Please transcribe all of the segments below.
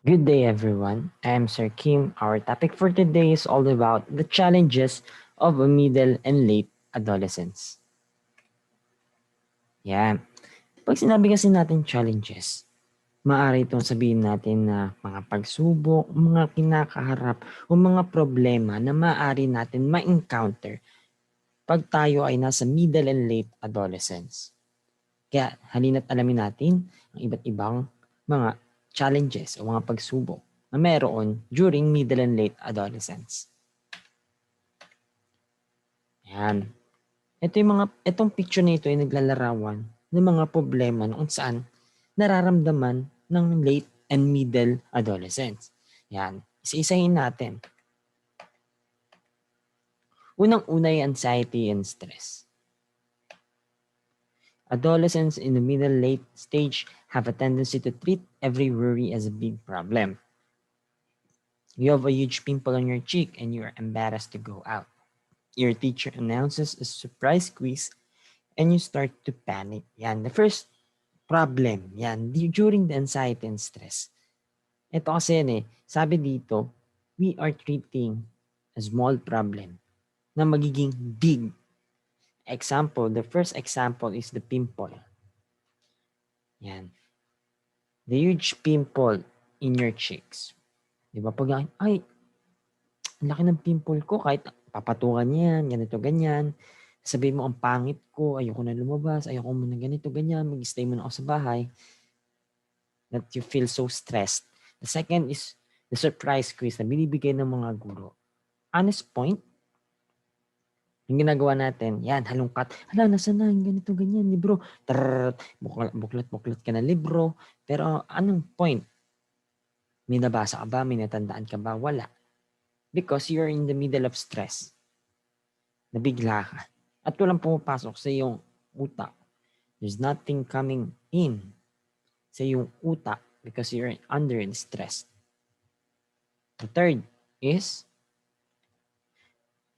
Good day, everyone. I am Sir Kim. Our topic for today is all about the challenges of a middle and late adolescence. Yan. Pag sinabi kasi natin challenges, maaari itong sabihin natin na mga pagsubok, mga kinakaharap, o mga problema na maaari natin ma-encounter pag tayo ay nasa middle and late adolescence. Kaya halina't alamin natin ang iba't ibang mga challenges o mga pagsubok na meron during middle and late adolescence. Yan. Itong picture na ito ay naglalarawan ng mga problema noon saan nararamdaman ng late and middle adolescents. Yan. Isa-isahin natin. Unang-una ay anxiety and stress. Adolescents in the middle late stage have a tendency to treat every worry as a big problem. You have a huge pimple on your cheek and you are embarrassed to go out. Your teacher announces a surprise quiz and you start to panic. Yan, the first problem, yan, during the anxiety and stress. Ito kasi yan sabi dito, we are treating a small problem na magiging big. Example, the first example is the pimple. Yan. The huge pimple in your cheeks. Di ba? Pag, ay, laki ng pimple ko kahit papatungan yan, ganito, ganyan. Sabihin mo, ang pangit ko, ayoko na lumabas, ayoko muna ganito, ganyan, mag-stay muna ako sa bahay. That you feel so stressed. The second is the surprise quiz na binibigay ng mga guro. Honest point, yung ginagawa natin, yan, halungkat. Hala, nasa na, yung ganito, ganyan, libro. Buklat-buklat ka na libro. Pero anong point? May nabasa ka ba? May natandaan ka ba? Wala. Because you're in the middle of stress. Nabigla ka. At walang pumapasok sa iyong utak. There's nothing coming in sa iyong utak because you're under stress. The third is,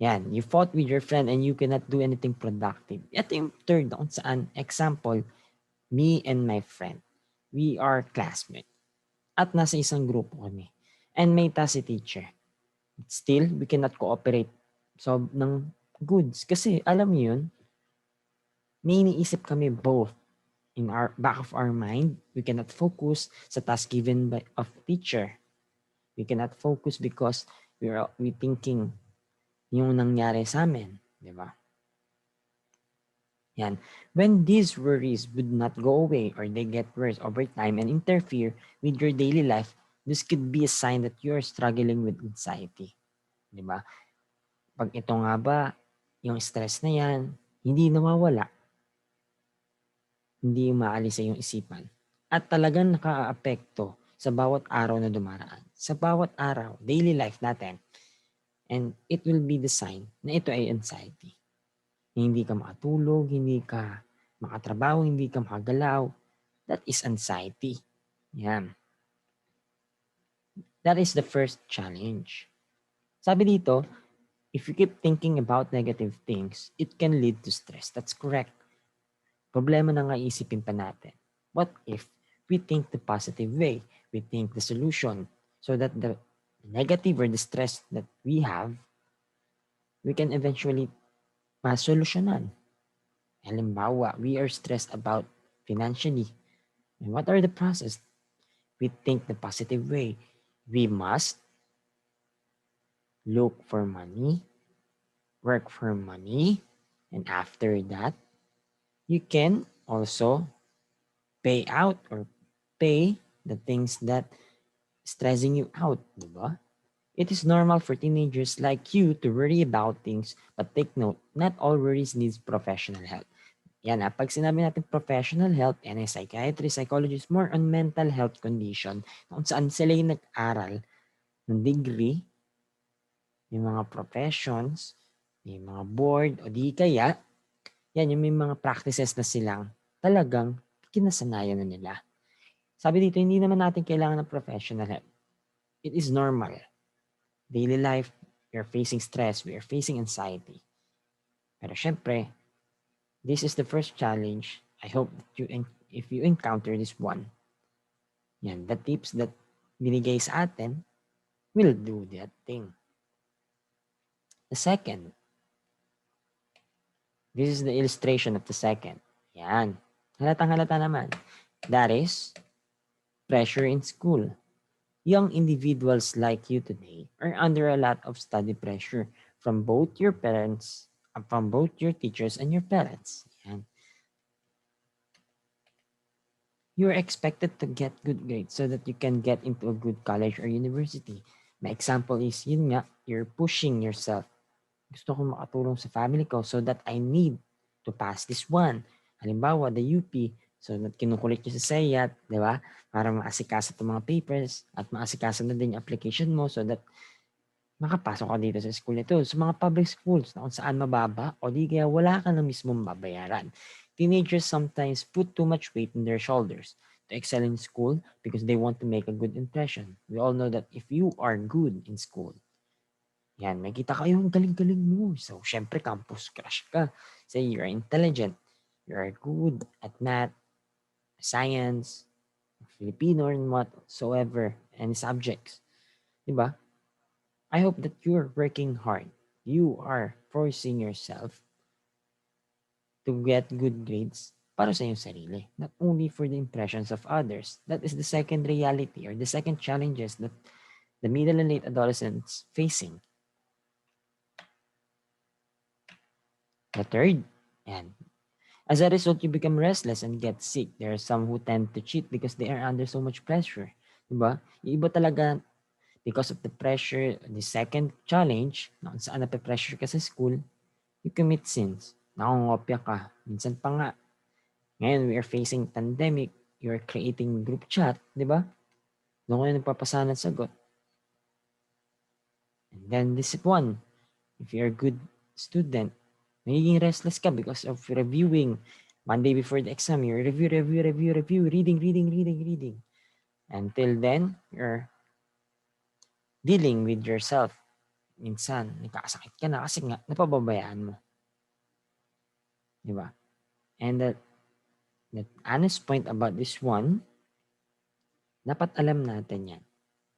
yan, you fought with your friend and you cannot do anything productive. Ito yung third kung saan, example, me and my friend. We are classmates. At nasa isang grupo kami. And may task si teacher. Still, we cannot cooperate ng goods. Kasi, alam mo yun, may iniisip kami both in our back of our mind. We cannot focus sa task given of teacher. We cannot focus because we thinking yung nangyari sa amin, di ba? Yan. When these worries would not go away or they get worse over time and interfere with your daily life, this could be a sign that you are struggling with anxiety. Di ba? Pag ito nga ba, yung stress na yan, hindi nawawala, hindi umaalis sa iyong isipan. At talagang nakaaapekto sa bawat araw na dumaraan. Sa bawat araw, daily life natin. And it will be the sign na ito ay anxiety. Hindi ka makatulog, hindi ka makatrabaho, hindi ka makagalaw. That is anxiety. Yan. That is the first challenge. Sabi dito, if you keep thinking about negative things, it can lead to stress. That's correct. Problema na nga isipin pa natin. What if we think the positive way? We think the solution so that the negative or the stress that we have, we can eventually masolusyonan. Halimbawa, we are stressed about financially. And what are the process? We think the positive way. We must look for money, work for money, and after that, you can also pay out or pay the things that stressing you out, diba? It is normal for teenagers like you to worry about things, but take note, not all worries needs professional help. Yan pag sinabi natin professional help, and a psychiatrist, psychologist, more on mental health condition, kung saan sila yung nag-aral ng degree, may mga professions, may mga board, o di kaya, yan yung may mga practices na silang talagang kinasanayan na nila. Sabi dito, hindi naman natin kailangan ng professional help. It is normal. Daily life, we are facing stress, we are facing anxiety. Pero syempre, this is the first challenge. I hope that if you encounter this one, yan, the tips that binigay sa atin, we'll do that thing. The second, this is the illustration of the second. Yan. Halatang-halata naman. That is pressure in school. Young individuals like you today are under a lot of study pressure from both your parents, from both your teachers and your parents. Yan. You're expected to get good grades so that you can get into a good college or university. My example is, yun nga, you're pushing yourself. Gusto ko makatulong sa family ko so that I need to pass this one. Halimbawa, the UP, so that kinukulit nyo sa SEYAT, di ba? Para maasikaso itong mga papers at maasikaso na din yung application mo so that makapasok ka dito sa school nito. Sa mga public schools na kung saan mababa o di kaya wala ka na mismong babayaran. Teenagers sometimes put too much weight on their shoulders to excel in school because they want to make a good impression. We all know that if you are good in school, yan, may kita kayo, ang galing-galing mo. So, syempre, campus crush ka. Say, you're intelligent. You're good at math, science, Filipino, and whatsoever, any subjects. Diba? I hope that you're working hard. You are forcing yourself to get good grades para sa iyong sarili, not only for the impressions of others. That is the second reality or the second challenges that the middle and late adolescents facing. The third, and as a result, you become restless and get sick. There are some who tend to cheat because they are under so much pressure. Diba? Yung iba talaga, because of the pressure, the second challenge, na kung saan nape-pressure ka sa school, you commit sins. Nakongopya ka. Minsan pa nga, ngayon we are facing pandemic, you're creating group chat, di ba? Doon kayo nagpapasa ng sagot. And then this one, if you're a good student, magiging restless ka because of reviewing. Monday before the exam, you review, reading. Until then, you're dealing with yourself. Minsan, nagkakasakit ka na kasi nga, napababayaan mo. Di ba? And the honest point about this one, dapat alam natin yan.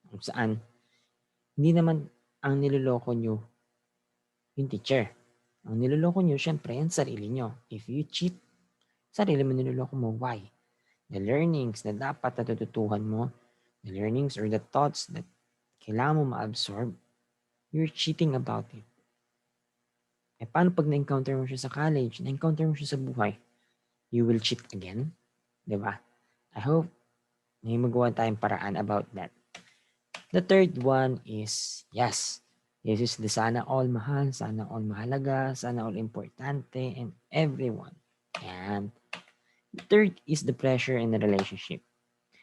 Kung saan, hindi naman ang niloloko nyo yung teacher. Ang niloloko nyo, syempre, yan sarili nyo. If you cheat, sarili mo niloloko mo. Why? The learnings na dapat natututuhan mo, the learnings or the thoughts that kailangan mo ma-absorb, you're cheating about it. Eh, paano pag na-encounter mo siya sa college, na-encounter mo siya sa buhay? You will cheat again? Diba? I hope may magawa tayong paraan about that. The third one is, yes, this is the sana all mahal, sana all mahalaga, sana all importante, and everyone. And the third is the pressure in the relationship.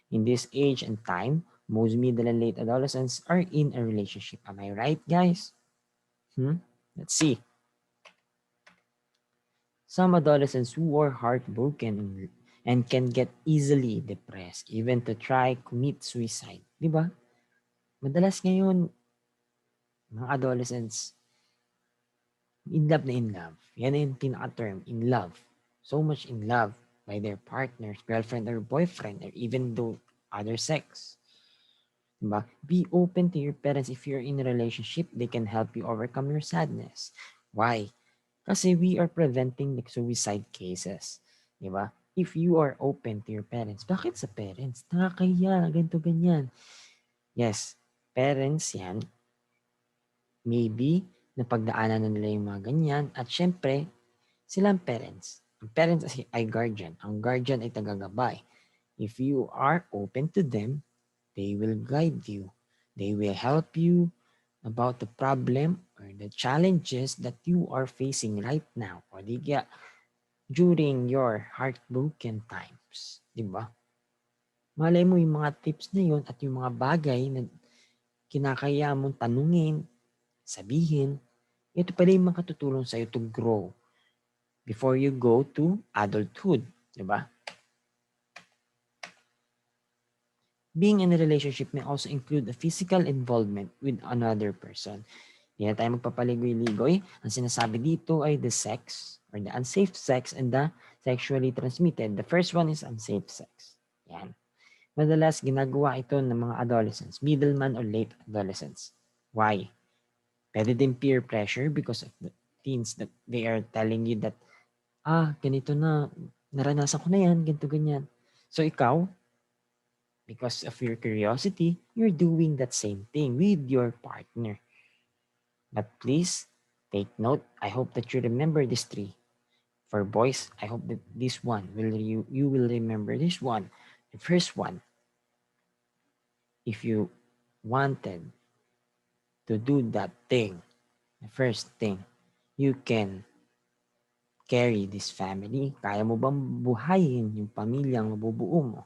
In this age and time, most middle and late adolescents are in a relationship. Am I right, guys? Let's see. Some adolescents who are heartbroken and can get easily depressed, even to try commit suicide. Diba? Madalas ngayon, mga adolescents, in love na in love. Yan yung pinaka-term, in love. So much in love by their partners, girlfriend or boyfriend, or even though other sex. Diba? Be open to your parents. If you're in a relationship, they can help you overcome your sadness. Why? Kasi we are preventing the suicide cases. Diba? If you are open to your parents, bakit sa parents? Nakakaya, ganito, ganyan. Yes, parents yan. Maybe, napagdaanan na nila yung mga ganyan. At syempre, sila ang parents. Ang parents ay guardian. Ang guardian ay tagagabay. If you are open to them, they will guide you. They will help you about the problem or the challenges that you are facing right now. O di kaya, during your heartbroken times. Diba? Malay mo yung mga tips na yun at yung mga bagay na kinakaya mong tanungin, sabihin, ito pala yung makatutulong sa'yo to grow before you go to adulthood. Diba? Being in a relationship may also include a physical involvement with another person. Hindi na tayo magpapaligoy-ligoy. Ang sinasabi dito ay the sex or the unsafe sex and the sexually transmitted. The first one is unsafe sex. Yan. Madalas ginagawa ito ng mga adolescents, middleman or late adolescents. Why? Pwede din peer pressure because of the teens that they are telling you that, ganito na, naranasan ko na yan, ganito, ganyan. So ikaw, because of your curiosity, you're doing that same thing with your partner. But please take note. I hope that you remember these three. For boys, I hope that this one you will remember this one. The first one, if you wanted to do that thing, the first thing, you can carry this family. Kaya mo bang buhayin yung pamilyang mabubuo mo?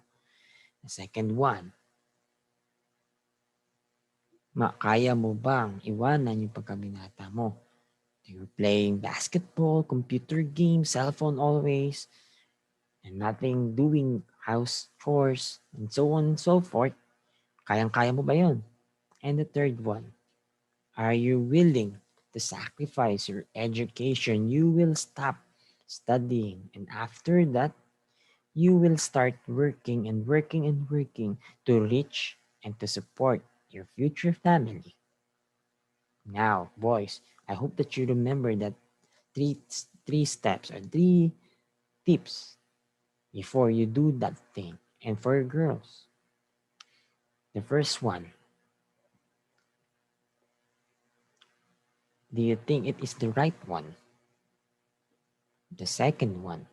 The second one, kaya mo bang iwanan yung pagkabinata mo? You're playing basketball, computer games, cell phone always, and nothing doing house chores, and so on and so forth. Kayang-kaya mo ba yun? And the third one, are you willing to sacrifice your education? You will stop studying, and after that, you will start working and working and working to reach and to support your future family. Now, boys, I hope that you remember that three three steps or three tips before you do that thing. And for girls, the first one, do you think it is the right one? The second one,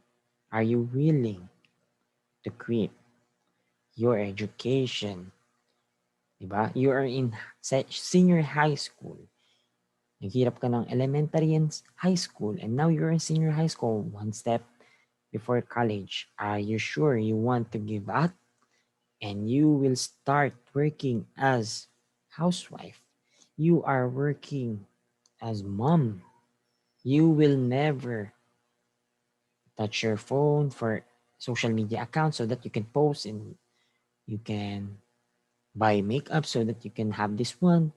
are you willing to quit your education? Diba? You are in senior high school. Naghirap ka ng elementary and high school, and now you're in senior high school, one step before college. Are you sure you want to give up? And you will start working as housewife. You are working as mom. You will never touch your phone for social media accounts so that you can post and you can buy makeup so that you can have this one,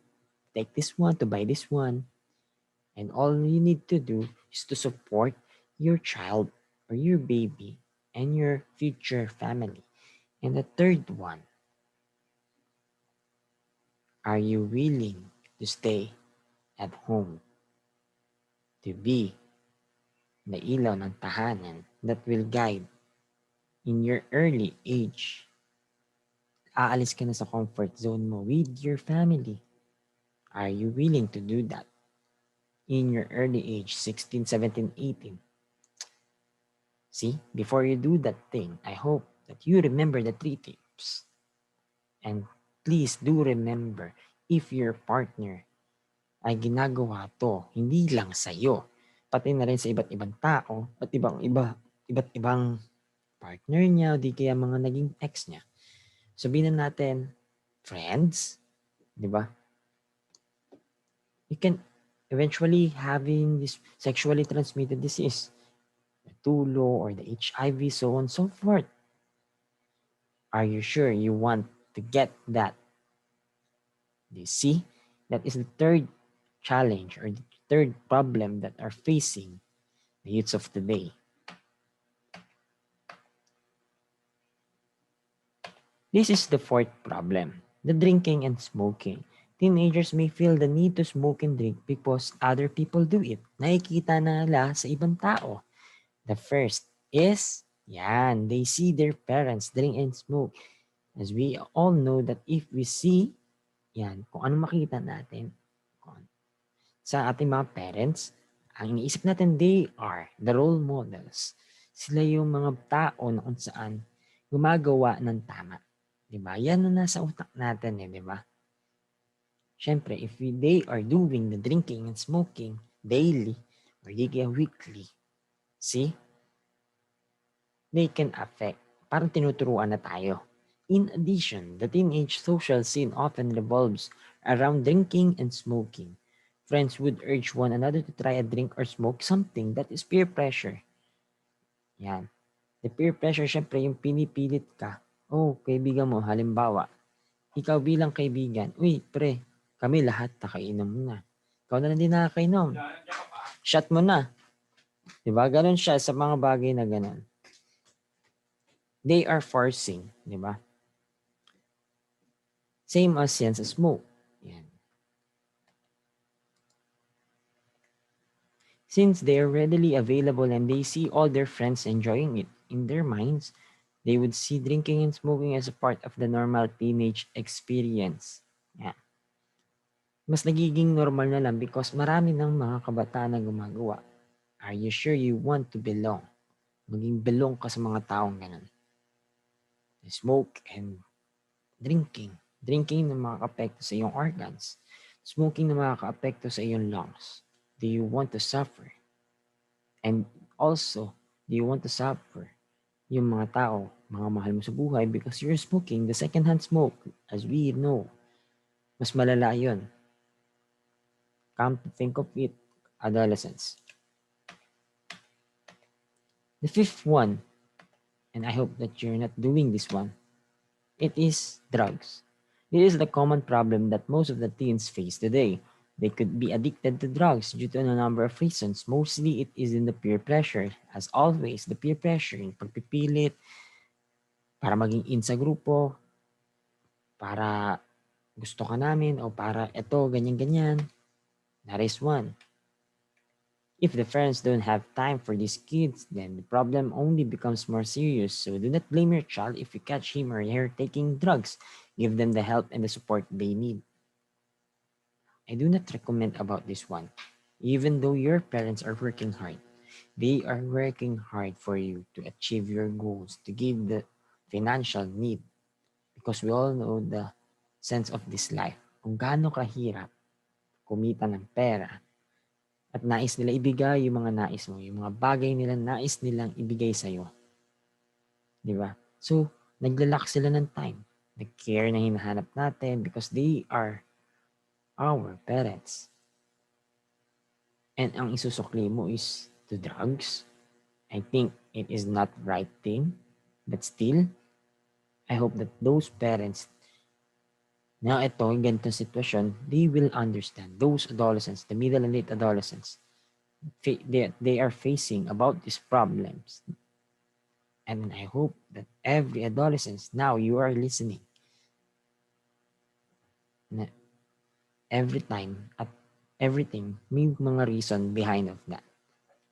take this one to buy this one. And all you need to do is to support your child or your baby and your future family. And the third one, are you willing to stay at home to be the ilaw ng tahanan that will guide in your early age? Aalis ka na sa comfort zone mo with your family. Are you willing to do that in your early age, 16, 17, 18? See, before you do that thing, I hope that you remember the three tips. And please do remember, if your partner ay ginagawa to, hindi lang sa'yo, pati na rin sa iba't ibang tao, at iba't ibang partner niya, o di kaya mga naging ex niya. Sabihin na natin, friends, di ba? You can eventually having this sexually transmitted disease, the tulo or the HIV, so on and so forth. Are you sure you want to get that? Do you see? That is the third challenge or the third problem that are facing the youths of today. This is the fourth problem, the drinking and smoking. Teenagers may feel the need to smoke and drink because other people do it. Nakikita na nila sa ibang tao. The first is, they see their parents drink and smoke. As we all know that if we see, kung ano makita natin sa ating mga parents, ang iniisip natin, they are the role models. Sila yung mga tao na kung saan gumagawa ng tama. Diba? Yan na nasa utak natin diba? Siyempre, if they are doing the drinking and smoking daily or weekly, see, they can affect. Parang tinuturuan na tayo. In addition, the teenage social scene often revolves around drinking and smoking. Friends would urge one another to try a drink or smoke something. That is peer pressure. Yan. The peer pressure, syempre, yung pinipilit ka. Oh, kaibigan mo, halimbawa, ikaw bilang kaibigan, uy, pre, kami lahat nakainom na. Ikaw na lang din nakakainom. Shot mo na. Diba? Ganon siya sa mga bagay na ganon. They are forcing, di ba? Same as yan sa smoke. Yan. Since they are readily available and they see all their friends enjoying it, in their minds, they would see drinking and smoking as a part of the normal teenage experience. Yan. Mas nagiging normal na lang because marami ng mga kabataan na gumagawa. Are you sure you want to belong? Maging belong ka sa mga taong ganun. Smoke and drinking. Drinking na makaka-apekto sa iyong organs. Smoking na makaka-apekto sa iyong lungs. Do you want to suffer? And also, do you want to suffer yung mga tao, mga mahal mo sa buhay because you're smoking the secondhand smoke, as we know. Mas malala yun. Come to think of it, adolescents. The fifth one, and I hope that you're not doing this one, it is drugs. It is the common problem that most of the teens face today. They could be addicted to drugs due to a number of reasons. Mostly it is in the peer pressure. As always, the peer pressure, yung pagpipilit, para maging in sa grupo, para gusto ka namin, o para eto, ganyan-ganyan. That is one. If the parents don't have time for these kids, then the problem only becomes more serious. So do not blame your child if you catch him or her taking drugs. Give them the help and the support they need. I do not recommend about this one. Even though your parents are working hard, they are working hard for you to achieve your goals, to give the financial need. Because we all know the sense of this life. Kung gaano kahirap kumita ng pera at nais nila ibigay yung mga nais mo, yung mga bagay nila nais nilang ibigay sa'yo. Di ba? So, naglalak sila ng time. The care na hinahanap natin because they are our parents. And ang isusukli mo is to drugs. I think it is not right thing. But still, I hope that those parents na ito, yung ganitong sitwasyon, they will understand. Those adolescents, the middle and late adolescents, they are facing about these problems. And I hope that every adolescent, now you are listening, na every time at everything, may mga reason behind of that.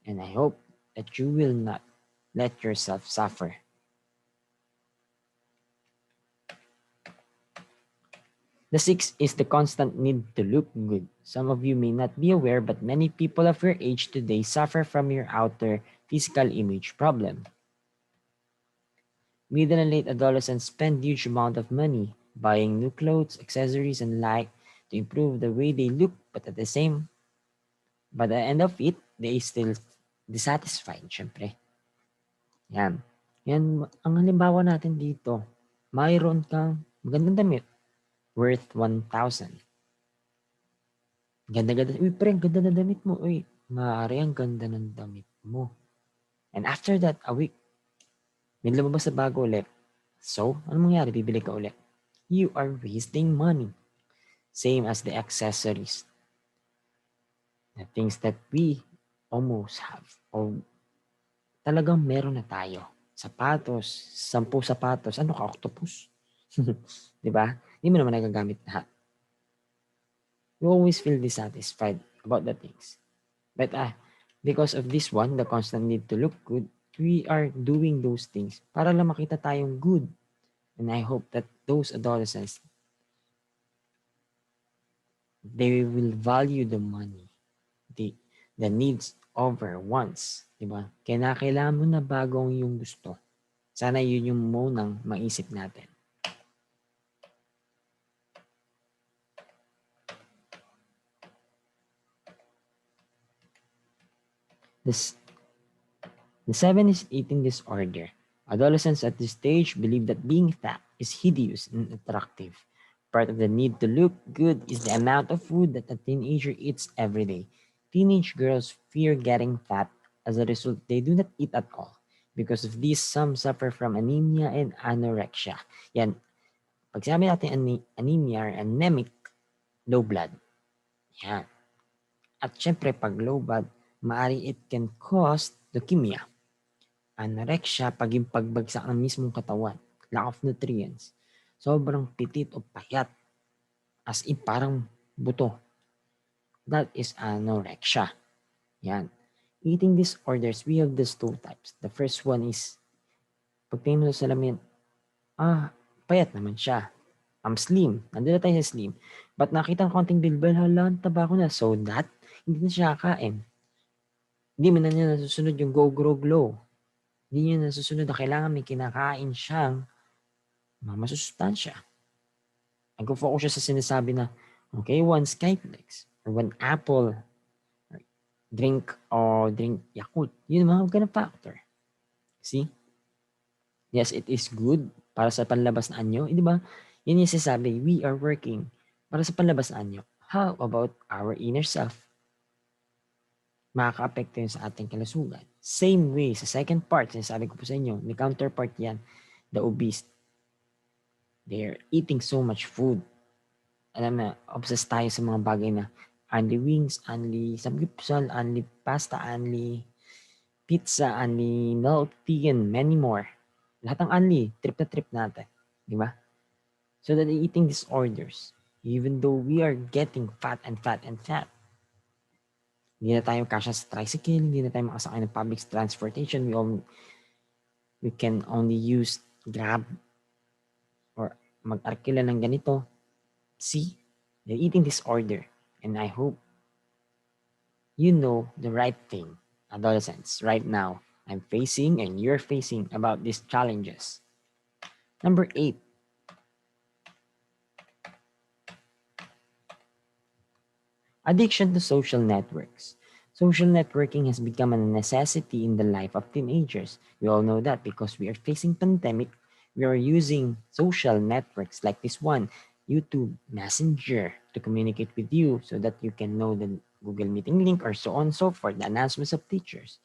And I hope that you will not let yourself suffer. The sixth is the constant need to look good. Some of you may not be aware, but many people of your age today suffer from your outer physical image problem. Middle and late adolescents spend huge amount of money buying new clothes, accessories, and like to improve the way they look, but at the end of it, they still dissatisfied, syempre. Yan. Yan, ang halimbawa natin dito, mayroon kang magandang damit worth 1,000. Ganda-ganda. Uy, pre, ang ganda ng damit mo. Uy, maaari ang ganda ng damit mo. And after that, a week, may lumabas na bago ulit. So, ano mangyari? Bibili ka ulit. You are wasting money. Same as the accessories. The things that we almost have. O talagang meron na tayo. Sapatos, 10 sapatos. Ano ka, octopus? Di ba? Hindi mo naman nagagamit lahat. You always feel dissatisfied about the things. But because of this one, the constant need to look good, we are doing those things para lang makita tayong good. And I hope that those adolescents, they will value the money, the needs over wants. Diba? Kaya kailangan mo na bagong yung gusto. Sana yun yung munang maisip natin. This The seven is eating disorder. Adolescents at this stage believe that being fat is hideous and attractive. Part of the need to look good is the amount of food that a teenager eats every day. Teenage girls fear getting fat. As a result, they do not eat at all. Because of this, some suffer from anemia and anorexia. Yan. Pag sabi natin anemia or anemic, low blood. Yan. At syempre, pag low blood, maari it can cause leukemia. Anorexia, pag yung pagbagsak ng mismong katawan, lack of nutrients, sobrang pitit o payat, as in parang buto. That is anorexia. Yan. Eating disorders, we have these two types. The first one is, pag tingin mo sa salamin, payat naman siya. Slim. Nandun na tayo sa slim. But nakita ang konting bilbal, hala, ang taba ko na. So that, hindi na siya kakain. Hindi mo na niya nasusunod yung go, grow, glow. Hindi niya nasusunod na kailangan may kinakain siyang mga masusustansya. Nag-focus siya sa sinasabi na, okay, one Skyflex or one apple, or drink Yakult. Yun mga ganun factor. See? Yes, it is good para sa panlabas na anyo. Di ba? Yun yung sinasabi, we are working para sa panlabas na anyo. How about our inner self? Makaka-apekto yun sa ating kalusugan. Same way, sa second part, sinasabi ko po sa inyo, may counterpart yan, the obese. They're eating so much food. Alam na, obsessed tayo sa mga bagay na only wings, only samgyeopsal, only pasta, only pizza, only milk tea, and many more. Lahat ng only, trip na trip natin. Di ba? So that eating disorders, even though we are getting fat and fat and fat, hindi na tayo kasya sa tricycle, hindi na tayo makasakay ng public transportation, we can only use Grab or mag-arkila ng ganito. See, the eating disorder. And I hope you know the right thing, adolescents, right now. I'm facing and you're facing about these challenges. Number 8. Addiction to social networks. Social networking has become a necessity in the life of teenagers. We all know that because we are facing pandemic, we are using social networks like this one, YouTube Messenger, to communicate with you so that you can know the Google Meeting link or so on and so forth, the announcements of teachers.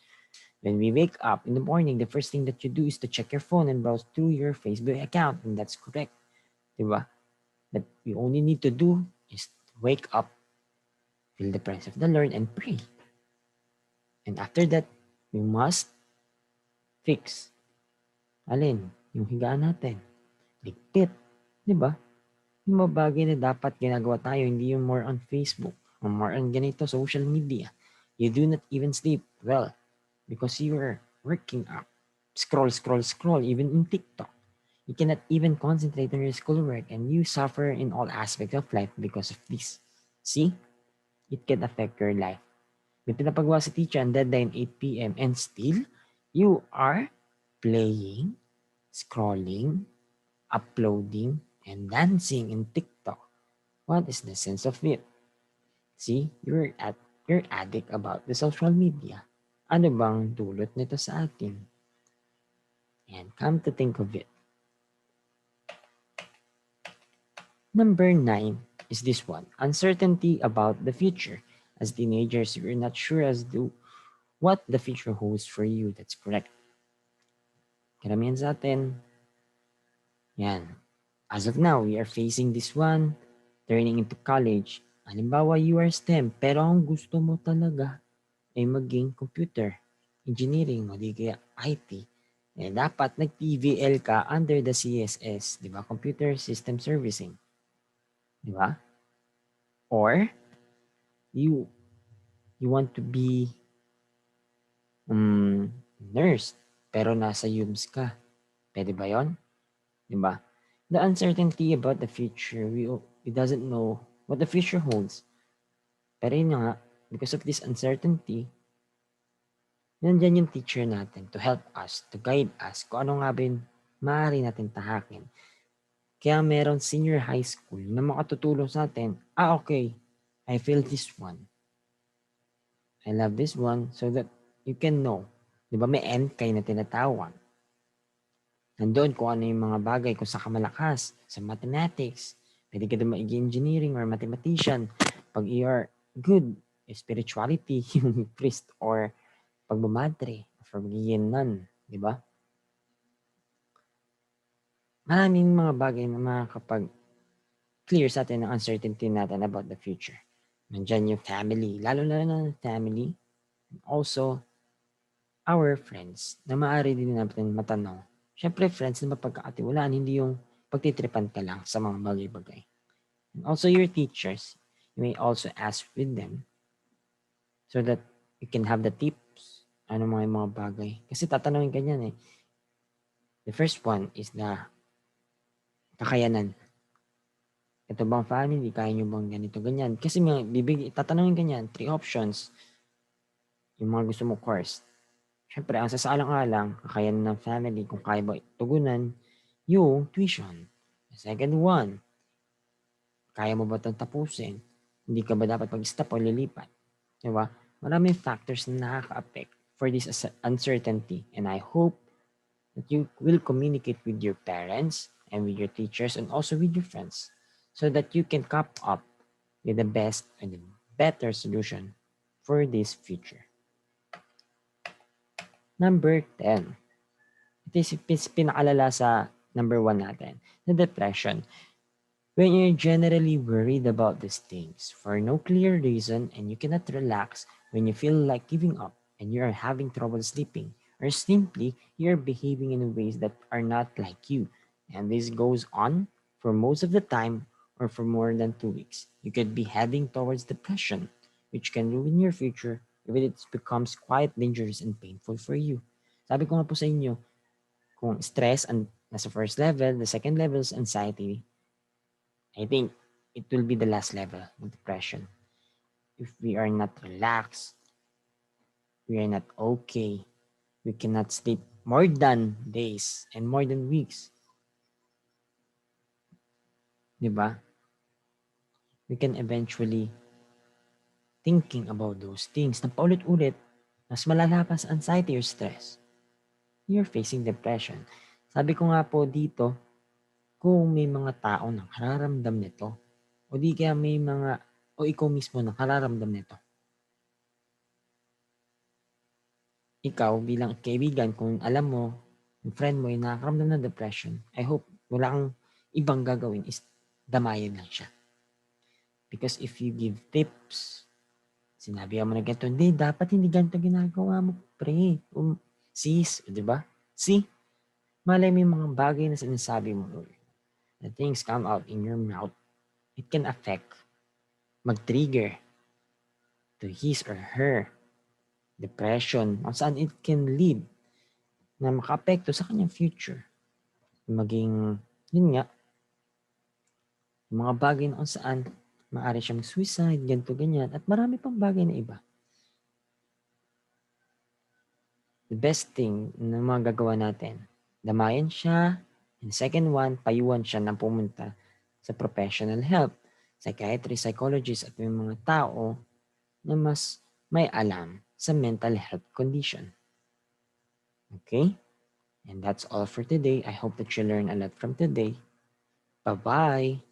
When we wake up in the morning, the first thing that you do is to check your phone and browse through your Facebook account, and that's correct. Diba? But you only need to do is wake up, feel the presence of the Lord, and pray. And after that, we must fix. Alin? Yung higaan natin. Ligpit. Di ba? Yung mga bagay na dapat ginagawa tayo, hindi yung more on Facebook or more on ganito social media. You do not even sleep well because you are working up. Scroll, scroll, scroll, even in TikTok. You cannot even concentrate on your schoolwork and you suffer in all aspects of life because of this. See? It can affect your life. May pinapagawa si teacher ang deadline 8 p.m. and still, you are playing, scrolling, uploading, and dancing in TikTok. What is the sense of it? See, you're addict about the social media. Ano bang dulot nito sa atin? And come to think of it. Number 9 is this one. Uncertainty about the future. As teenagers, you're not sure as to what the future holds for you. That's correct. Karamihan sa atin, yan. As of now, we are facing this one, turning into college. Halimbawa, you are STEM, pero ang gusto mo talaga ay maging computer, engineering, o di kaya IT. Eh, dapat nag-PVL ka under the CSS, di ba? Computer System Servicing. Di ba? Or, you want to be nurse, pero nasa UMS ka. Pwede ba yon? Di ba? The uncertainty about the future, we doesn't know what the future holds. Pero yun nga, because of this uncertainty, nandiyan yung teacher natin to help us, to guide us, kung ano nga ba yung maaari natin tahakin. Kaya meron senior high school na makatutulong sa atin, okay, I feel this one. I love this one so that you can know. Di ba may NK na tinatawag. Nandoon kung ano yung mga bagay kung saan ka malakas, sa mathematics, pwede ka doon mag-engineering or mathematician. Pag you are good, spirituality, yung priest or pagmamadre, or magiging nun, di ba? Maraming mga bagay na makakapag-clear sa atin ng uncertainty natin about the future. Nandyan yung family, lalo na family, also our friends na maaari din natin matanong. Siyempre, friends na mapagkakatiwalaan, hindi yung pagtitripan ka lang sa mga bagay-bagay. Also, your teachers, you may also ask with them so that you can have the tips. Ano mga bagay. Kasi tatanungin ka niyan eh. The first one is the kakayanan. Ito bang family? Kaya nyo bang ganito, ganyan? Kasi tatanungin ka niyan, three options. Yung mga gusto mo course. Siyempre, ang sasaalang-alang, kakayanan ng family kung kaya ba tugunan yung tuition. The second one, kaya mo ba itong tapusin? Hindi ka ba dapat mag-stop o lilipat? Diba? Maraming factors na nakaka-affect for this uncertainty. And I hope that you will communicate with your parents and with your teachers and also with your friends so that you can come up with the best and the better solution for this future. Number 10. Ito is pinakalala sa number 1 natin, the depression. When you're generally worried about these things for no clear reason and you cannot relax, when you feel like giving up and you are having trouble sleeping, or simply you're behaving in ways that are not like you, and this goes on for most of the time or for more than 2 weeks, you could be heading towards depression, which can ruin your future if it becomes quite dangerous and painful for you. Sabi ko nga po sa inyo, kung stress and nasa first level, the second level is anxiety, I think it will be the last level of depression. If we are not relaxed, we are not okay, we cannot sleep more than days and more than weeks. Di ba? We can eventually thinking about those things na paulit-ulit, mas malala pa sa anxiety or stress. You're facing depression. Sabi ko nga po dito, kung may mga tao na nakararamdam nito, o di kaya may mga, o ikaw mismo na nakararamdam nito, ikaw bilang kaibigan, kung alam mo, yung friend mo yung nakakaramdam ng depression, I hope wala kang ibang gagawin is damayan lang siya. Because if you give tips, sinabi mo na ganito, hindi, dapat hindi ganito ginagawa mo, pre. Sis, di ba? See? Malay mo yung mga bagay na sinasabi mo, the things come out in your mouth, it can affect, mag-trigger to his or her depression, kung saan it can lead na maka-apekto sa kanyang future. Maging, yun nga, mga bagay na kung saan maaari siyang suicide, ganito, ganyan, at marami pang bagay na iba. The best thing na mga gagawa natin, damayan siya, and second one, payuhan siya na pumunta sa professional help, psychiatrist, psychologist, at may mga tao na mas may alam sa mental health condition. Okay? And that's all for today. I hope that you learn a lot from today. Bye-bye!